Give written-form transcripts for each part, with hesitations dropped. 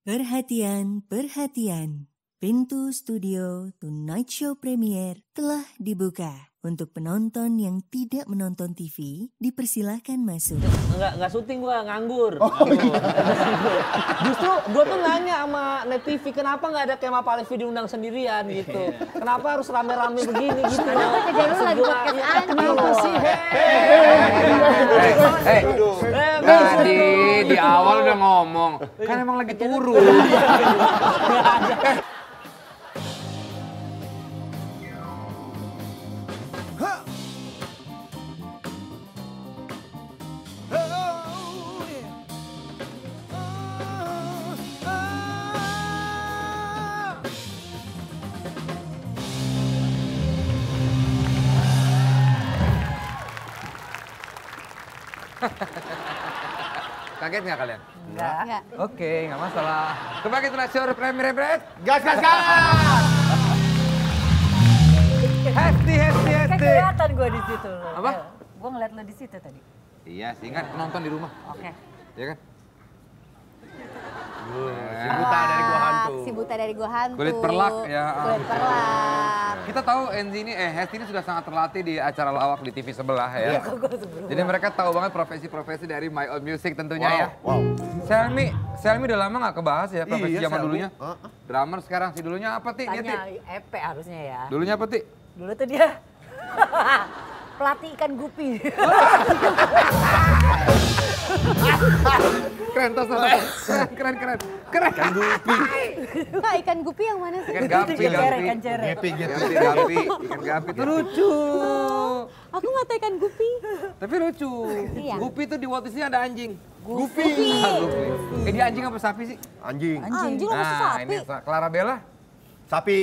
Perhatian, perhatian. Pintu studio Tonight Show Premier telah dibuka. Untuk penonton yang tidak menonton TV, dipersilahkan masuk. Enggak syuting gua, nganggur. Justru gua tuh nanya sama Net TV, kenapa nggak ada Kemal Palevi diundang sendirian gitu. Kenapa harus rame-rame begini gitu. Kenapa kerja lu lagi podcast aja? Kenapa sih? Tadi di awal udah ngomong, kan emang lagi turun. Kaget nggak kalian? Enggak. Oke, nggak masalah. Kembali ke Tonight Show Premier Bread. Gas! Hesti. Kan kelihatan gue di situ lo. Apa? Gue ngeliat lo di situ tadi. Iya sih, kan penonton di rumah. Oke. Iya kan? Si buta dari gua hantu. Si buta dari gua hantu. Kulit perlak, ya. Kulit perlak. Kita tahu Hesti ini sudah sangat terlatih di acara lawak di TV sebelah ya. Jadi mereka tahu banget profesi-profesi dari My Own Music tentunya ya. Wow. Selmi udah lama nggak kebahas ya profesi Iya, zaman Selmi. dulunya. Drummer sekarang sih dulunya apa Ti? Dia, Ti? Tanya EP harusnya ya. Dulunya apa Ti? Dulu tuh dia pelatih ikan gupi. Keren tos. Keren. Kan gupi. Nah, ikan gupi yang mana sih? Ikan gapi. Ikan cere. Gepi. Ikan gapi itu lucu. Aku nggak tahu ikan gupi. Tapi lucu. Iya. Gupi itu di Walt Disney ada anjing. Gupi. Dia anjing apa sapi sih? Anjing. Anjing lo masih Nah, sapi. ini Clara Bella. Sapi.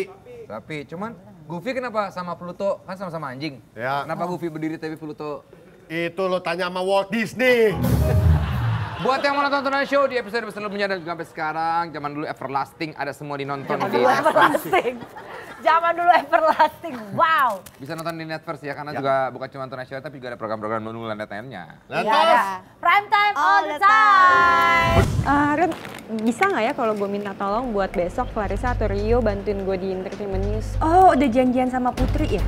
Sapi, cuman Goofy kenapa sama Pluto? Kan sama-sama anjing. Ya. Kenapa Goofy berdiri tapi Pluto? Itu lo tanya sama Walt Disney. Buat yang mau nonton Tonight Show di episode sebelumnya dan juga sampai sekarang, zaman dulu Everlasting ada semua dinonton Zaman di dulu Netflix. everlasting. Zaman dulu everlasting. Wow. Bisa nonton di Netflix ya, karena juga bukan cuma Tonight Show tapi juga ada program-program nonton lainnya. Iya ada. Prime time all the time. Ren, bisa nggak ya kalau gue minta tolong buat besok Clarissa atau Rio bantuin gue di Entertainment News? Oh, udah janjian sama Putri ya?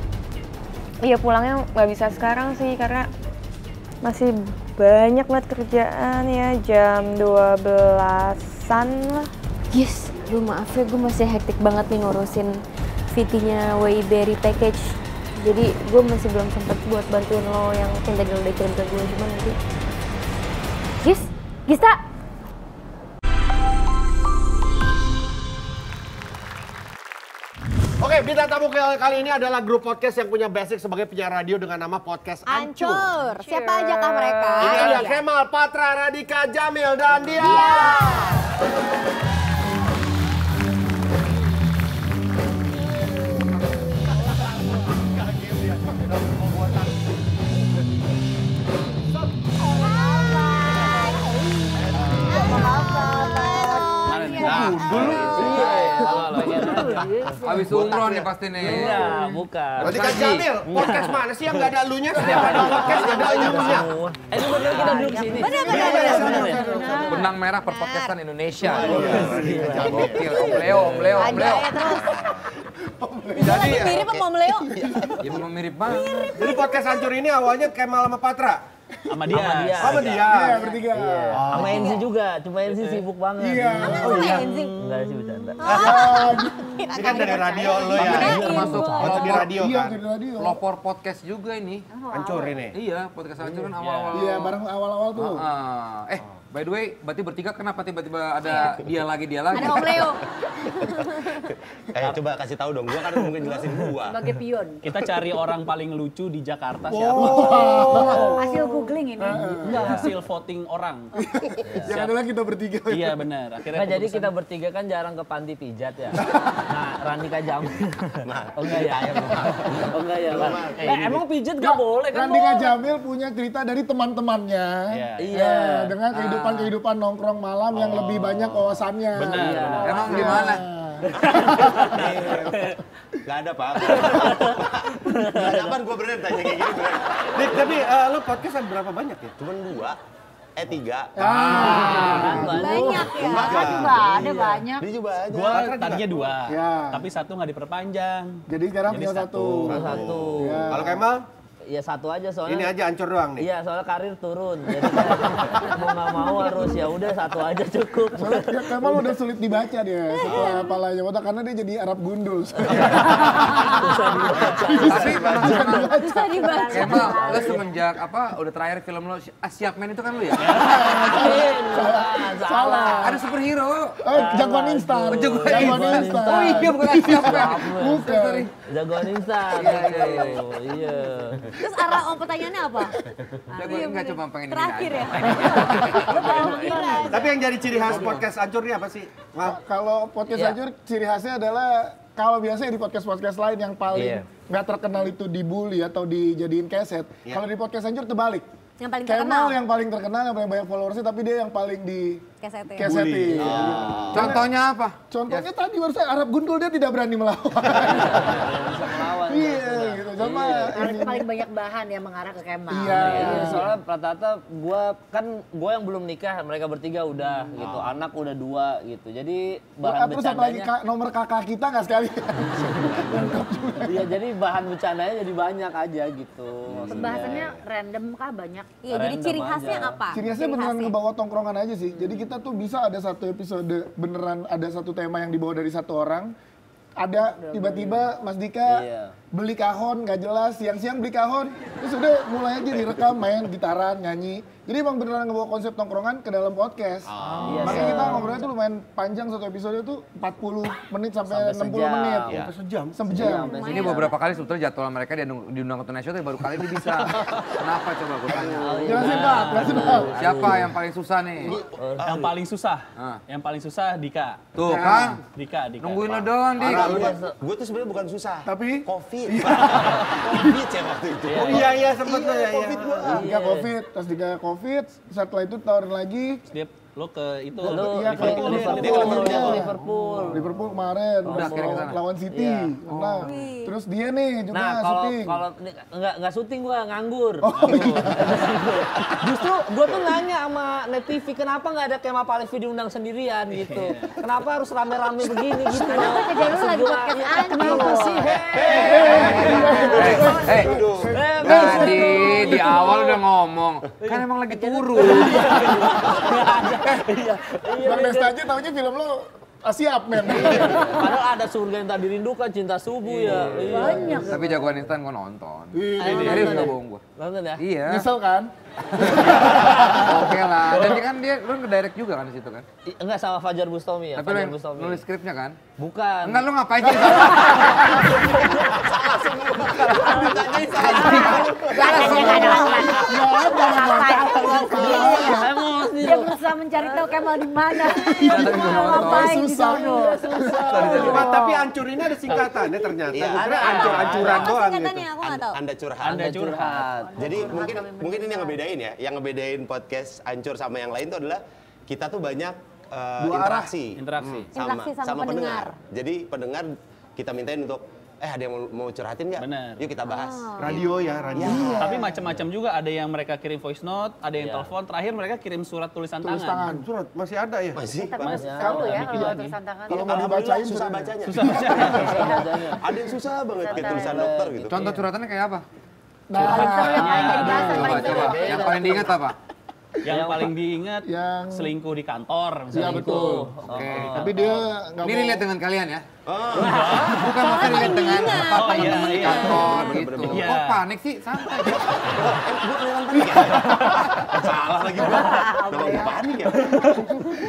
Iya, pulangnya nggak bisa sekarang sih karena masih banyak banget kerjaan ya, jam 12-an lah. Yes, lu maaf ya, gue masih hektik banget nih ngurusin VT-nya Wayberry Package. Jadi gue masih belum sempet buat bantuin lo yang tadi lo udah kirim ke gue, cuman nanti. Gista! Oke, bintang tamu kali ini adalah grup podcast yang punya basic sebagai penyiar radio dengan nama Podcast Ancur. Ancur. Siapa aja kah mereka? Ini ada Iya. Kemal, Patra, Radika, Jamil, dan dia. Habis umroh nih pasti nih. Enggak, bukan. Radika, Jamil, podcast mana sih yang nggak ada elunya? Setiap ada podcast nggak ada elunya. Ini bener kita duduk di sini. Bener. Benang merah perpodcastan Indonesia. Jamil. Gokil, Om Leo. Aja ya terus. Jadi, Mirip sama Om Leo. Ya memang mirip banget. jadi podcast Ancur ini awalnya Kemal sama Patra. Sama dia. Sama dia. Bertiga. Sama Enzi juga, cuma Enzi sibuk banget. Iya. Oh iya. Enzing. Enggak sih bercanda. Ini kan dari radio lo ya. Ini termasuk Waktu di radio Iya, kan. dari radio. pelopor podcast juga ini. Ancur ini. Iya, podcast Ancur kan awal-awal. Iya, bareng awal-awal tuh. By the way, berarti bertiga kenapa tiba-tiba ada dia lagi? Ada Om Leo Coba kasih tahu dong, gua kan mungkin jelasin gua. sebagai pion. Kita cari orang paling lucu di Jakarta siapa? Hasil googling ini. Enggak, hasil voting orang. Yang adalah kita bertiga. Iya benar. Akhirnya Nah, jadi keputusan- kita bertiga kan jarang ke panti pijat ya. Nah, Randika Jamil. Oh enggak ya, ayo. Oh enggak ya, Bang. Emang pijat gak boleh kan? Randika Jamil punya cerita dari teman-temannya. Iya. Iya. Dengan kehidupan nongkrong malam yang lebih banyak wawasannya. Benar. Emang di mana? Gak ada Pak. Kapan gua bener tanya kayak gini bener. Dik, tapi lo podcast ada berapa banyak ya? Cuman 2. 3. Banyak ya. Kan juga ada banyak. Dia juga banyak. Gua tadinya 2, Ya. tapi 1 nggak diperpanjang. Jadi sekarang Jadi tinggal 1. Satu. Ya. Kalau Kemal, Ya 1 aja soalnya. ini aja Ancur doang nih. Iya, soalnya karir turun. Jadi kayak mau nggak mau harus ya udah 1 aja cukup. Soalnya ya, Kemal udah sulit dibaca dia setelah palanya botak karena dia jadi Arab gundul. Tapi penasaran. Bisa dibaca. Kemal, lo semenjak udah terakhir film lo, Siap Men itu kan lo ya? Salah. Ada superhero. Jagoan instan. Jagoan instan. Oh iya, bukan Siap Men. Bukan. Jagoan instan. Iya. Terus arah pertanyaannya apa? Jagoan enggak cuma pengen Terakhir ini ya. aja. Tapi yang jadi ciri khas podcast Ancur ini apa sih? Kalau podcast Iya. Ancur ciri khasnya adalah kalau biasanya di podcast-podcast lain yang paling nggak terkenal itu dibully atau dijadiin keset. Kalau di podcast Ancur terbalik. Yang paling terkenal. Kemal yang paling terkenal, yang paling banyak followersnya, tapi dia yang paling di Kesetin. kesetin. Contohnya apa? Contohnya tadi baru saya Arab gundul dia tidak berani melawan. Bisa melawan. Iya, gitu. Sama Harus paling banyak bahan yang mengarah ke Kemal. Iya. Soalnya rata-rata gua yang belum nikah, mereka bertiga udah gitu. Anak udah 2 gitu. Jadi bahan terus satu lagi bercandanya. nomor kakak kita nggak sekali. Iya, jadi bahan bercandanya jadi banyak aja gitu. Pembahasannya random kah banyak? Iya, jadi Random ciri khasnya aja. apa? Ciri khasnya beneran ngebawa tongkrongan aja sih. Jadi kita tuh bisa ada satu episode beneran ada satu tema yang dibawa dari satu orang. Ada tiba-tiba Mas Dika beli kahon nggak jelas, siang-siang beli kahon, terus udah mulai aja direkam main gitaran, nyanyi. Jadi emang beneran ngebawa konsep tongkrongan ke dalam podcast. Makanya kita ngobrolnya tuh lumayan panjang, satu episode tuh 40 menit sampai 60 menit. Sampai sejam. Sejam. Ini beberapa kali sebetulnya jadwal mereka diundang ke Tonight Show, tapi baru kali ini bisa. Kenapa coba gue tanya? Jelasin Pak, jelasin Pak. Siapa yang paling susah nih? Yang paling susah, yang paling susah Dika. Tuh kan, Dika. nungguin lo doang, Dik. Gue tuh sebenarnya bukan susah. Tapi Covid. Covid ya waktu itu. Oh iya sempet lo ya. Covid gua. Dika Covid, terus Dika Covid, setelah itu tawarin lagi Dia lo ke itu. Iya, ke Liverpool kemarin, Udah, akhirnya kesana. lawan City. Nah, terus dia nih juga Nah, syuting. kalau nggak syuting gua nganggur. Oh, iya. Justru gua tuh nanya sama Net TV kenapa nggak ada Kemal Palevi diundang sendirian gitu. Kenapa harus rame-rame begini gitu. Kenapa kerjaan lu lagi podcast Ancur? Kenapa sih? Tadi di awal udah ngomong, kan emang lagi turun. Bang Desta aja taunya film lo Siap Men. Padahal ada Surga Yang Tak Dirindukan, Cinta Subuh ya. Banyak. Tapi Jagoan Instan gue nonton. Iya. Serius gak bohong gue. Nonton ya? Iya. Nyesel kan? Oke lah. Dan dia kan lu nge-direct juga kan di situ kan? Enggak, sama Fajar Bustomi ya. Tapi lu Fajar yang Bustomi. nulis skripnya kan? Bukan. Enggak, lu ngapain sih? Dia berusaha mencari tahu Kemal di mana. Ngapain di sono? Tapi Ancur ini ada singkatannya ternyata. Iya, Gue kira ada. ancur-ancuran Apa doang singkatannya? gitu. Aku nggak tahu. Anda curhat. Anda curhat. Jadi mungkin ini yang ngebedain ya. Yang ngebedain podcast Ancur sama yang lain tuh adalah kita tuh banyak interaksi. Interaksi. Interaksi sama pendengar. Jadi pendengar kita mintain untuk ada yang mau curhatin nggak? Bener. Yuk kita bahas. Radio ya, radio. Tapi macam-macam juga, ada yang mereka kirim voice note, ada yang telepon, terakhir mereka kirim surat tulisan Tulis tangan. Surat masih ada ya? Masih. Tapi Mas. seru ya kalau tulisan tangan. Kalau mau Alhamdulillah dibacain susah seru. bacanya. Susah baca. Ada yang susah banget kayak tulisan dokter gitu. Contoh curhatannya kayak apa? Paling seru yang paling jadi bahasa Coba, paling seru. coba. Yang paling diingat apa? Yang paling diingat Yang- selingkuh di kantor. Iya misalnya betul. Oke. Tapi dia nggak Ini mau. relate dengan kalian ya? Bukan maksudnya relate dengan apa teman-teman di kantor gitu. Iya. Kok panik sih? Santai. Salah lagi gua. Nama gua panik ya.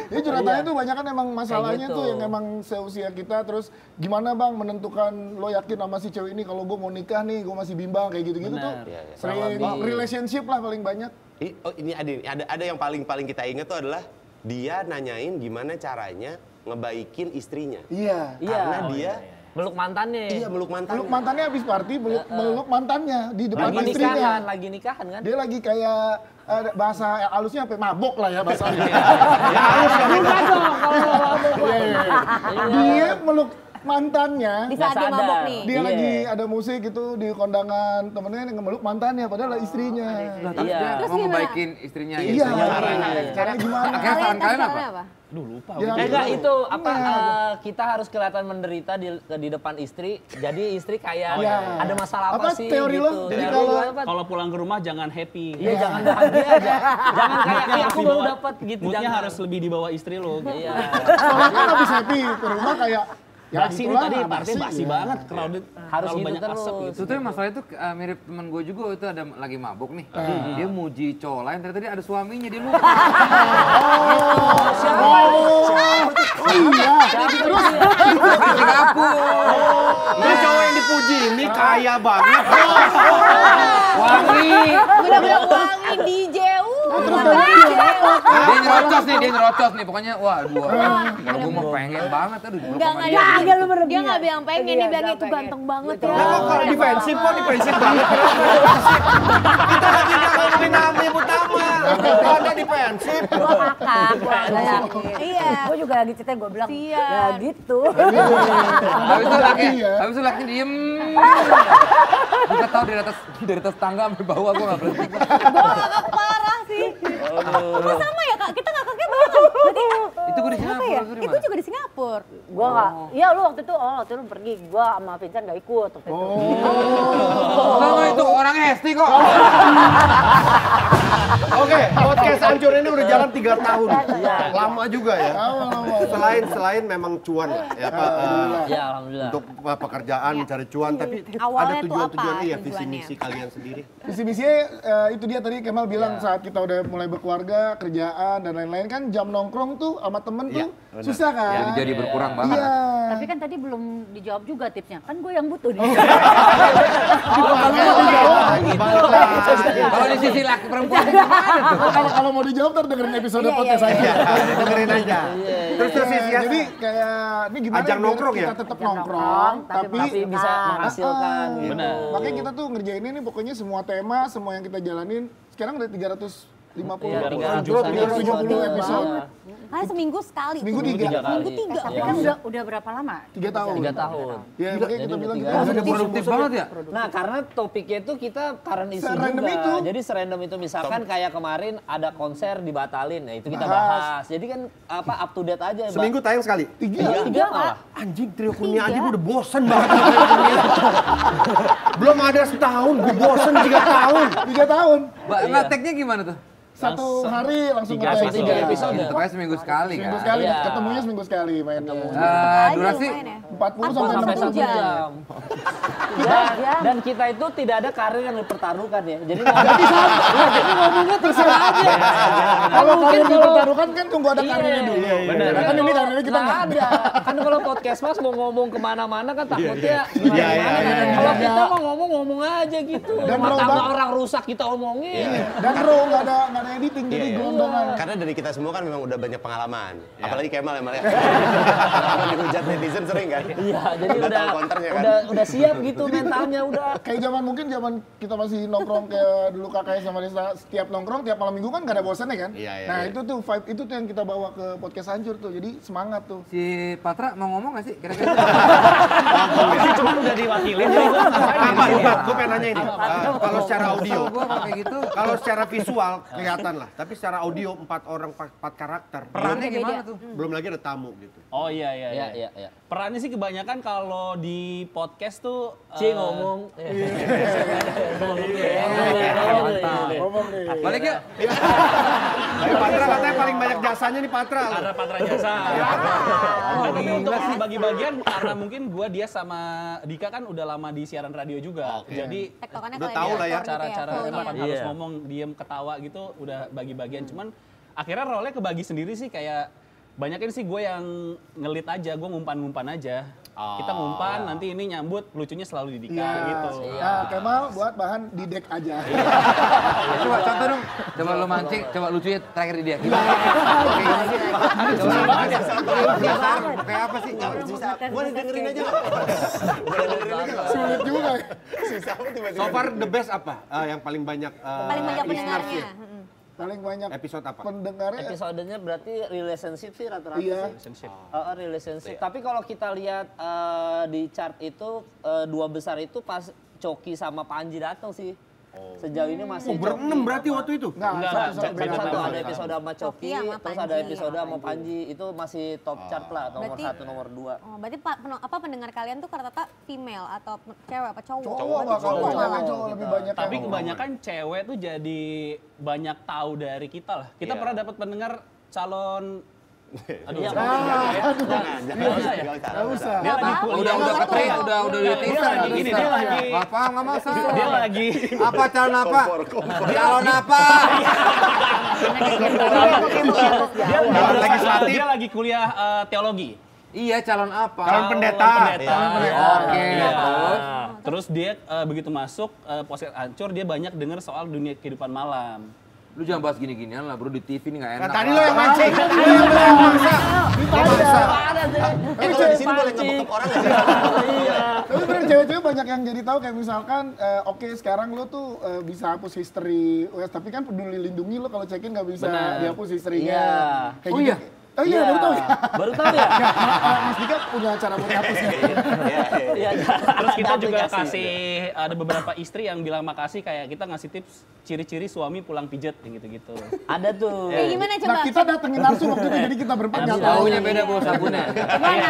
Ini curhatannya tuh banyak kan emang masalahnya Kayak gitu. tuh yang emang seusia kita, terus gimana bang menentukan lo yakin sama si cewek ini kalau gue mau nikah nih, gue masih bimbang kayak gitu-gitu tuh. Benar. Iya, iya. Sering relationship lah paling banyak. Ini ada yang paling kita ingat tuh adalah dia nanyain gimana caranya ngebaikin istrinya. Iya. Karena dia Meluk mantannya. meluk mantannya. Meluk mantannya habis party, meluk mantannya di depan Lagi istrinya. nikahan, lagi nikahan kan? Dia lagi kayak bahasa halusnya apa? Mabok lah ya bahasa. Bukan dong kalau mabuk. Dia meluk mantannya. Di saat dia mabok nih. Dia lagi ada musik gitu di kondangan temennya yang ngemeluk mantannya padahal istrinya. Tapi dia mau ngebaikin istrinya gitu. Iya. Caranya gimana? Akhirnya saran kalian apa? Duh lupa. Enggak itu apa kita harus kelihatan menderita di depan istri. Jadi istri kayak ada masalah apa sih teori gitu. lo? Jadi kalau pulang ke rumah jangan happy. Iya, jangan bahagia aja. Jangan kayak aku baru dapat gitu. Moodnya harus lebih di bawah istri lo. Iya. Soalnya kan habis happy ke rumah kayak basi nih tadi, partnya basi banget, crowded, harus gitu banyak terus. asap gitu. Itu tuh masalah itu mirip temen gue juga, itu ada lagi mabuk nih. Dia muji cowok lain, ternyata dia ada suaminya, dia lupa. iya. Terus di Singapura. Ini cowok yang dipuji ini kaya banget. Wangi. Bener-bener wangi DJ. Dia nyerocos nih, pokoknya wah dua orang. Kalau gue mau pengen banget, aduh. Enggak, dia nggak bilang pengen, dia bilang itu ganteng banget ya. Kok kalau defensif banget. Kita lagi ngomongin nama ibu Tama. Kok Anda defensif? Gua kakak. Iya. Gua juga lagi cerita, gua bilang ya gitu. Habis itu laki diem. Kita tahu dari atas tangga sampai bawah gue nggak berhenti. Gua kakak parah sih. Kok sama ya kak? Kita kakaknya banget. Berarti itu gue di Singapura. Itu juga di Singapura. Gua nggak. Iya lu waktu itu lu pergi. Gua sama Vincent nggak ikut waktu itu. Enggak itu orangnya hesti kok. Oke, podcast Hancur ini udah jalan 3 tahun. Lama juga ya. Selain memang cuan lah ya Pak. Ya alhamdulillah. Untuk pekerjaan mencari cuan, tapi ada tujuan-tujuan visi misi kalian sendiri. Visi misinya itu dia tadi Kemal bilang saat kita udah mulai berkeluarga, kerjaan dan lain-lain kan jam nongkrong tuh sama temen tuh susah kan. Jadi berkurang banget. Iya. Tapi kan tadi belum dijawab juga tipsnya. Kan gue yang butuh nih. Kalau di sisi laki perempuan gimana tuh? Kalau mau dijawab ntar dengerin episode podcast aja. Dengerin aja. Terus jadi kayak ini gimana ajang nongkrong ya? Kita tetap nongkrong tapi bisa menghasilkan. Benar. Makanya kita tuh ngerjain ini pokoknya semua tema, semua yang kita jalanin sekarang udah 370 episode. Seminggu sekali. Seminggu 3. Tapi kan udah berapa lama? 3 tahun. 3 tahun. Ya makanya kita bilang kita udah produktif banget ya. Nah karena topiknya itu kita current issue Serandom juga. itu. Jadi serandom itu misalkan kayak kemarin ada konser dibatalin, ya itu kita bahas. Jadi kan up to date aja. Seminggu tayang sekali? 3 malah. Anjing Trio Kurnia aja gue udah bosen banget. Belum ada setahun, gue bosen 3 tahun. 3 tahun. Ngeteknya gimana tuh? Satu hari langsung 3 episode. Pokoknya seminggu sekali kan? Seminggu sekali, ketemunya seminggu sekali mainnya. Durasi 40 sampai 60 jam. Dan kita itu tidak ada karir yang dipertaruhkan ya. Jadi ngomongnya terserah aja. Kalau karir dipertaruhkan kan tunggu ada karirnya dulu. Benar. Kan ini karirnya kita nggak ada. Kan kalau podcast mas mau ngomong kemana-mana kan takutnya gimana. Kalau kita mau ngomong aja gitu. Mata orang rusak kita omongin. Dan raw nggak ada editing jadi gelondongan. Karena dari kita semua kan memang udah banyak pengalaman. Apalagi Kemal ya Mal ya. Kalau dihujat netizen sering kan. Iya, jadi udah siap gitu mentalnya udah. Kayak zaman kita masih nongkrong kayak dulu kakaknya sama Desa, setiap nongkrong tiap malam minggu kan gak ada bosannya kan. Nah itu tuh vibe itu tuh yang kita bawa ke podcast Hancur tuh. Jadi semangat tuh. Si Patra mau ngomong gak sih kira-kira? Cuma udah diwakilin. Gue pengen nanya ini. Kalau secara audio, kalau secara visual kelihatan lah. Tapi secara audio 4 orang 4 karakter. Perannya gimana tuh? Belum lagi ada tamu gitu. Oh iya. Perannya sih kebanyakan kalau di podcast tuh ngomong. Balik yuk. Patra katanya paling banyak jasanya nih Patra. Ada Patra jasa. Bagi bagian karena mungkin gua dia sama Dika kan udah lama di siaran radio juga. Jadi udah tahu lah ya cara kapan harus ngomong, diem, ketawa gitu udah bagi bagian. Cuman akhirnya role-nya kebagi sendiri sih kayak banyakin sih gue yang ngelit aja, gue ngumpan-ngumpan aja. Kita ngumpan, nanti ini nyambut, lucunya selalu di Dika gitu. Nah, Kemal buat bahan di deck aja. Coba contoh dong, coba lo mancing, coba lucunya terakhir di dia. Kayak apa sih? Boleh dengerin aja. Sulit juga. So far the best apa? Yang paling banyak pendengarnya. Paling banyak episode apa? Pendengarnya. Episodenya berarti relationship sih rata-rata Iya. sih. Relationship. Tapi kalau kita lihat di chart itu dua besar itu pas Coki sama Panji datang sih. Sejauh ini masih berenam berarti waktu itu? Enggak, satu ada episode sama Coki, terus ada episode sama Panji. Itu masih top chart lah, nomor 1, nomor 2. Oh, berarti pendengar kalian tuh rata-rata female atau cewek apa cowok? Cowok lebih banyak. Tapi kebanyakan cewek tuh jadi banyak tahu dari kita lah. Kita pernah dapat pendengar calon Aduh, nggak usah. Dia lagi kuliah. Udah ketrik, udah lagi gini, dia lagi. Apa nggak masalah. Dia lagi. Apa calon apa? Calon apa? Dia lagi kuliah teologi. Iya, calon apa? Calon pendeta. Oke. Terus dia begitu masuk podcast Ancur, dia banyak dengar soal dunia kehidupan malam. Lu jangan bahas gini-ginian lah bro, di TV ini gak enak. Nah, tadi lo yang mancing. Kalau di sini boleh ngebekep orang nggak sih? Tapi bener cewek-cewek banyak yang jadi tahu kayak misalkan, oke sekarang lo tuh bisa hapus history US, tapi kan peduli lindungi lo kalau check-in nggak bisa dihapus history-nya. Kayak gitu. Oh iya, baru tahu ya? Baru tahu ya? Mas Dika punya cara buat hapusnya. Iya. Terus kita juga kasih, ada beberapa istri yang bilang makasih, kayak kita ngasih tips ciri-ciri suami pulang pijet, yang gitu-gitu. Ada tuh. Kayak gimana coba? Nah kita datengin Narsu waktu itu, jadi kita berempat nggak tahu. Baunya beda bro, sabunnya.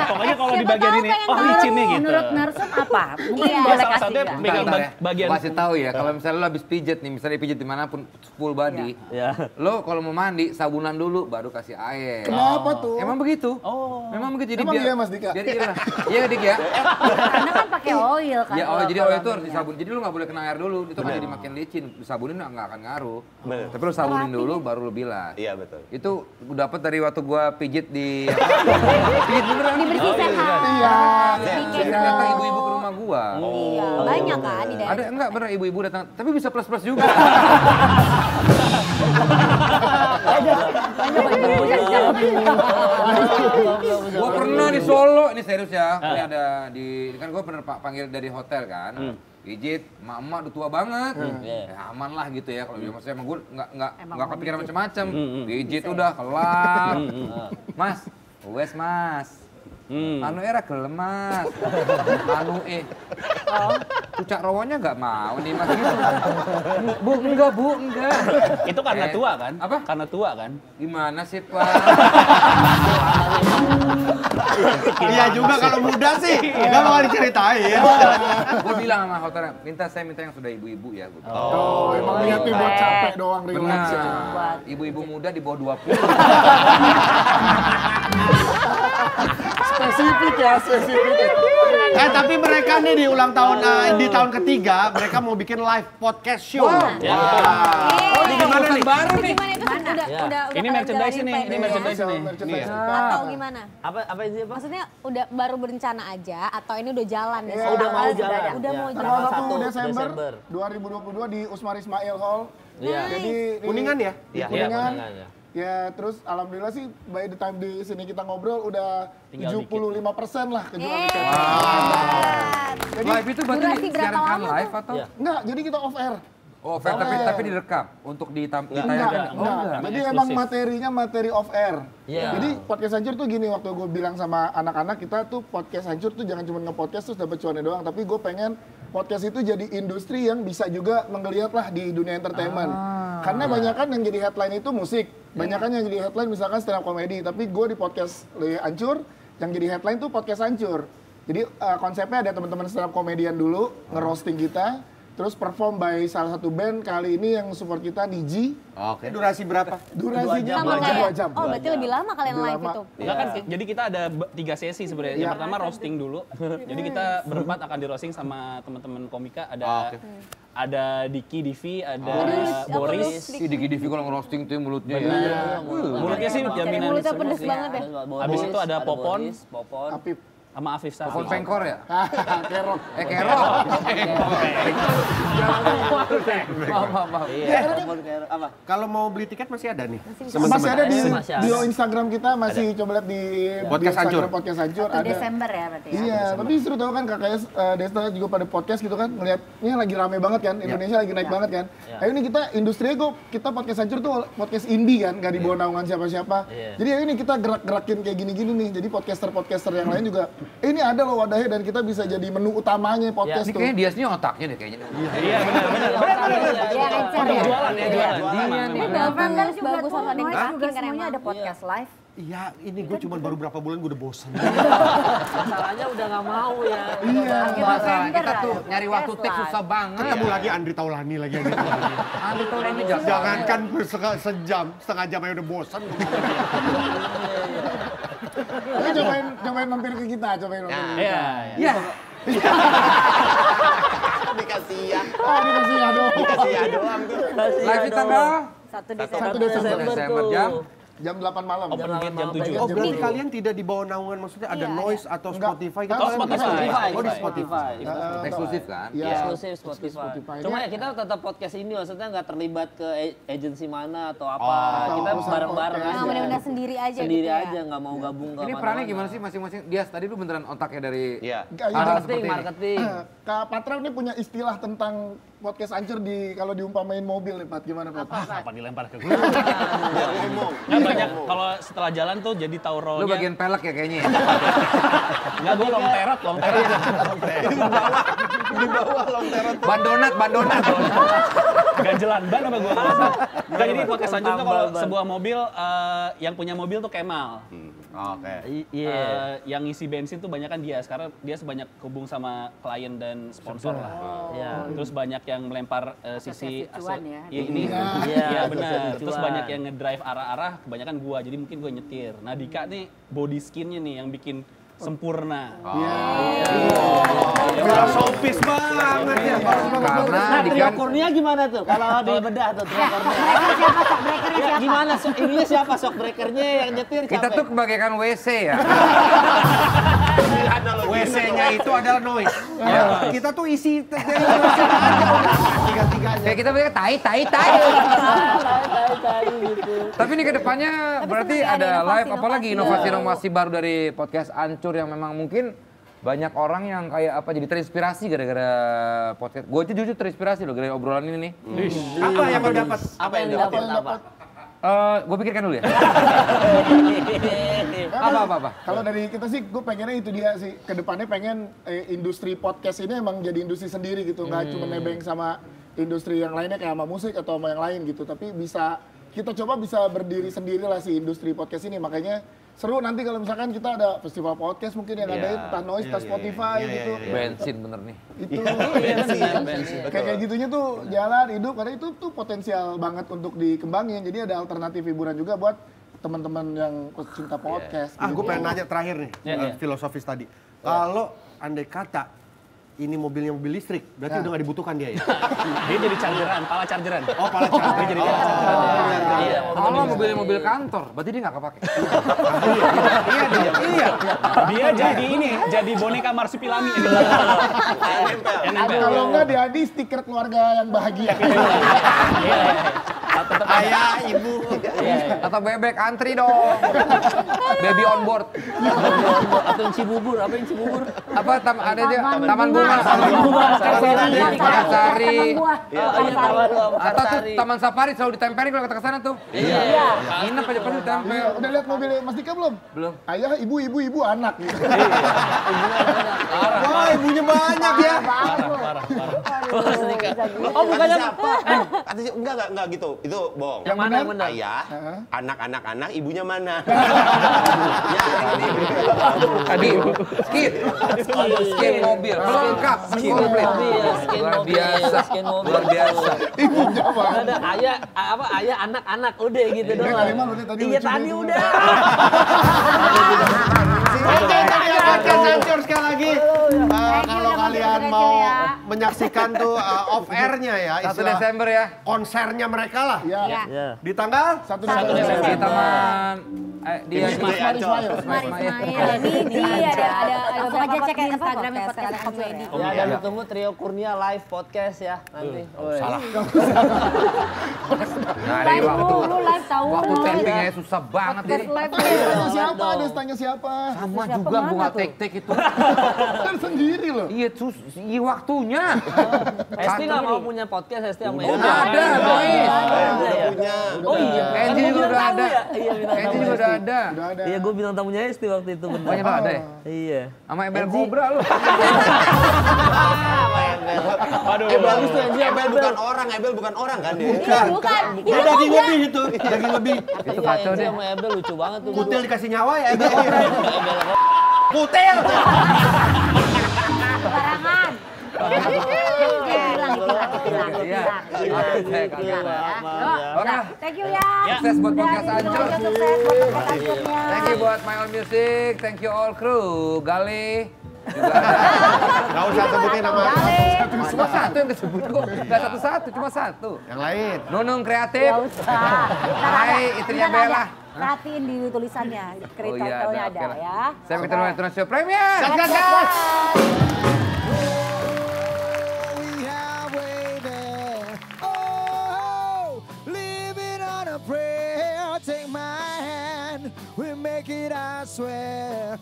Pokoknya kalau di bagian ini, oh licin nih gitu. Menurut Narsum apa? Mungkin Dia boleh salah kasih satunya nggak? pegang bagian. Gua kasih tahu ya, kalau misalnya lo habis pijet nih, misalnya pijet dimanapun full body, lo kalau mau mandi sabunan dulu, baru kasih air. Kenapa tuh? Emang begitu? Memang begitu. Jadi Emang biar, iya Mas Dika? Jadi iya Dik ya. Karena kan pakai oil kan. Ya, kalau jadi oil itu kolam harus minyak. disabun. Jadi lu nggak boleh kena air dulu, itu kan jadi makin licin. Disabunin nggak akan ngaruh. Tapi lu sabunin dulu, baru lu bilas. Iya betul. Itu gue dapet dari waktu gua pijit di pijit beneran. Di bersih sehat. Iya. Ternyata ibu-ibu ke rumah gua. Iya, banyak kan di daerah. Ada enggak bener ibu-ibu datang, tapi bisa plus-plus juga. Gua pernah di Solo, ini serius ya. Ini ada di kan gua pernah panggil dari hotel kan. Pijit, emak-emak udah tua banget. Ya aman lah gitu ya. Kalau maksudnya emang gue nggak kepikiran macam-macam. Pijit udah kelar. Mas, wes mas. Anu era gelem mas. Anu cucak rowonya nggak mau nih mas gitu. Bu, enggak. Itu karena tua kan? Apa? Karena tua kan? Gimana sih pak? Iya juga kalau muda sih, nggak mau diceritain. Gue bilang sama hotelnya, saya minta yang sudah ibu-ibu ya. Oh, emang niatnya buat capek doang relax. Benar. Ibu-ibu muda di bawah 20. Spesifik ya, spesifik. Tapi mereka nih di ulang tahun di tahun ketiga, mereka mau bikin live podcast show. Oh, ini gimana nih? Baru nih. Gimana itu? Udah Ini merchandise nih, ini merchandise nih. Atau gimana? Apa ini apa? Maksudnya udah baru berencana aja atau ini udah jalan nih? Udah mau jalan. Udah mau Ya. jalan. Tanggal 1 Desember 1 2022 di Usmar Ismail Hall. Iya. Jadi Kuningan ya? Di Iya, Kuningan. Kuningan, ya. Ya terus alhamdulillah sih by the time di sini kita ngobrol udah Tinggal 75% lah kejual tiket. Jadi Live itu berarti durasi berapa siaran lama live atau? enggak, jadi kita off air. Oh, fair, tapi direkam untuk ditayangkan. Oh, enggak. Jadi emang materinya materi off air. Iya. Jadi podcast hancur tuh gini, waktu gue bilang sama anak-anak kita tuh podcast hancur tuh jangan cuma nge-podcast terus dapat cuannya doang, tapi gue pengen podcast itu jadi industri yang bisa juga menggeliat lah di dunia entertainment. Karena banyak kan yang jadi headline itu musik, banyak kan yang jadi headline misalkan stand up comedy, tapi gue di podcast hancur yang jadi headline tuh podcast hancur. Jadi konsepnya ada teman-teman stand up comedian dulu nge-roasting kita. Terus perform by salah satu band, kali ini yang support kita Niji. Oke. Durasi berapa? Durasinya Sama kayak, 2 jam. oh berarti lebih lama kalian Lebih live lama. itu? Enggak kan, jadi kita ada 3 sesi sebenarnya. Yang pertama roasting dulu. Jadi kita berempat akan di roasting sama teman-teman komika. Ada Diki, Divi, ada Boris. Si Diki Divi kalau ngerosting tuh mulutnya ya. Mulutnya sih jaminan Mulutnya semua pedes sih. banget ya. Habis itu ada Popon. Apip. sama Afif Safi. Telepon pengkor ya? Kerok. Kerok. Maaf. Iya, apa? Kalau mau beli tiket masih ada nih. Masih ada di Masih ada. bio Instagram kita, masih coba lihat di Podcast bio Instagram Hancur. Podcast Hancur. 1 Desember ya berarti ya. Iya, tapi seru tau kan KKS Desta juga pada podcast gitu kan, ngeliat ini lagi rame banget kan, Indonesia lagi naik banget kan. Nah ini kita industrinya kita podcast Hancur tuh podcast indie kan, gak di bawah naungan siapa-siapa. Jadi ini kita gerak-gerakin kayak gini-gini nih, jadi podcaster-podcaster yang lain juga, ini ada loh wadahnya dan kita bisa jadi menu utamanya podcast Ini tuh. kayaknya dia sih otaknya deh kayaknya. Iya benar. Iya, encer ya. Jualan ya, jualan. Ini November juga Bagus tuh sama Noise Nikah. juga semuanya ada podcast live. Iya, ini gue cuma baru berapa bulan gue udah bosan. Masalahnya udah nggak mau ya. Iya. Masalah kita tuh nyari waktu take susah banget. Ketemu lagi Andri Taulani lagi. Andri Taulani Jangankan setengah jam aja udah bosan. Tapi cobain mampir ke kita, cobain mampir ke kita. Iya. Dikasih ya. Oh, dikasih ya dong. Dikasih ya doang tuh. Live di tanggal 1 Desember jam. Jam 8 malam. Open gate jam 7. Oh, berarti kalian tidak di bawah naungan, maksudnya ada Noise atau Spotify gitu? Oh, Spotify. Oh, di Spotify. Eksklusif kan? Iya. Eksklusif Spotify. Cuma ya kita tetap podcast ini maksudnya nggak terlibat ke agensi mana atau apa. Kita bareng-bareng aja. benar-benar sendiri aja Sendiri gitu ya. aja, nggak mau gabung ke Ini perannya gimana sih masing-masing? Dia tadi lu beneran otaknya dari Iya. Marketing. Kak Patra ini punya istilah tentang podcast Hancur kalau diumpamain mobil nih, Pat. Gimana, Pat? Apa dilempar ke gue? Biar ngomong. Nggak banyak, kalau setelah jalan tuh jadi tahu Lu rollnya. bagian pelek ya kayaknya. Nggak, gue long terot. Di bawah long terot. Ban donat. Ganjelan ban apa gue nggak salah. Nggak, jadi podcast Hancur tuh kalau sebuah mobil, yang punya mobil tuh Kemal. Oke. Yang ngisi bensin tuh banyak kan dia. Sekarang dia sebanyak hubung sama klien dan sponsor lah. Terus banyak yang melempar sisi cuan ya. Iya benar. Terus banyak yang ngedrive arah-arah, kebanyakan gua. Jadi mungkin gua nyetir. Nah Dika nih body skinnya nih yang bikin sempurna. Filosofis banget ya. Karena Trio Kurnia gimana tuh? Kalau di bedah tuh Trio Kurnia. Siapa shock breakernya siapa? Gimana ininya siapa shock breakernya yang nyetir kita tuh bagaikan WC ya. WC-nya itu adalah Noise. Kita tuh isi tiga-tiganya. Kayak kita bagaikan tai. Tapi ini kedepannya berarti ada live apalagi inovasi-inovasi baru dari podcast Hancur yang memang mungkin banyak orang yang kayak apa jadi terinspirasi gara-gara podcast. Gue aja jujur terinspirasi loh gara-gara obrolan ini nih. Apa yang lo dapat? Apa yang didapat apa? Gue pikirkan dulu ya. Apa? Kalau dari kita sih, gue pengennya itu dia sih. Kedepannya pengen industri podcast ini emang jadi industri sendiri gitu. Nggak cuma nebeng sama industri yang lainnya kayak sama musik atau sama yang lain gitu. Tapi kita coba bisa berdiri sendiri lah si industri podcast ini. Makanya seru nanti kalau misalkan kita ada festival podcast mungkin yang ngadain entah Noise, entah Spotify gitu. Bensin bener nih. Itu kayak gitunya tuh jalan hidup karena itu tuh potensial banget untuk dikembangin. Jadi ada alternatif hiburan juga buat teman-teman yang pecinta podcast. Gue pengen nanya terakhir nih, filosofis tadi. Kalau andai kata ini mobilnya mobil listrik, berarti udah nggak dibutuhkan dia ya? Dia jadi chargeran, pala chargeran. Oh, pala chargeran. Dia jadi chargeran. Kalau mobil kantor, berarti dia nggak kepake. Iya. Dia jadi boneka marsupilami. Yang nempel. Kalau enggak dia di stiker keluarga yang bahagia. Ayah, ibu. Atau bebek antri dong. Baby on board. Atau yang Cibubur, apa yang Cibubur? Apa ada aja Taman Bunga. Sari. Atau tuh Taman Safari selalu ditempelin kalau kita ke sana tuh. Iya. Nginep aja pasti ditempel. Udah lihat mobilnya Mas Dika belum? Belum. Ayah, ibu, anak gitu. Wah, ibunya banyak ya. Parah. Oh, bukannya siapa? Enggak gitu. Itu bohong. Yang mana yang benar? Ayah, anak-anak, ibunya mana? Tadi skin mobil, lengkap, skin mobil. Luar biasa. Ibunya apa? Ada ayah anak-anak udah gitu doang. Kalimat berarti tadi Iya lucu tadi juga. udah. Oke, podcast Hancur sekali lagi. Kalau kalian mau menyaksikan tuh off air-nya ya. 1 Desember ya. Konsernya mereka lah. Iya. Di tanggal 1 1 Desember. Desember. Di taman di Ismail. Ada Niji, ada Langsung aja cek Instagramnya Instagramnya podcast Komedi. Ya, dan ditunggu Trio Kurnia live podcast ya nanti. Salah. Live lu live tahu. Waktu tapingnya susah banget ini. Live Tanya siapa? Tanya siapa? Sama juga gua nggak take itu. Kan sendiri loh. Iya waktunya. Esti nggak mau punya podcast Esti sama Udah ada, Nois. Punya. Oh iya. Kenji juga udah ada. Iya, Kenji juga udah ada. Iya, gue bilang tamunya Esti waktu itu bener. Banyak ada ya? Iya. Sama Emel Cobra lu. Waduh. Bagus tuh Enji sama Ebel bukan orang kan dia? Bukan. Dia daging lebih itu, daging lebih. Itu kacau Enji deh. sama Ebel lucu banget tuh. Kutil dikasih nyawa ya, Ebel. Ebel. Kutil. Barangan. Iya. Saya kaget. Oke. Thank you ya. Sukses buat podcast Ancur. Sukses buat podcast Ancurnya. Thank you buat My Own Music. Thank you all crew. Gali juga ada. Gak usah sebutin nama. Cuma satu yang disebut kok. Gak satu-satu, cuma satu. Yang lain. Nunung Kreatif. Gak usah. Hai, istrinya Bella. Perhatiin di tulisannya, Oh iya, kriteria ada, ada oke lah. ya. Sampai ketemu di Tonight Show Premier. Gas. Take my hand, we'll make it, I swear.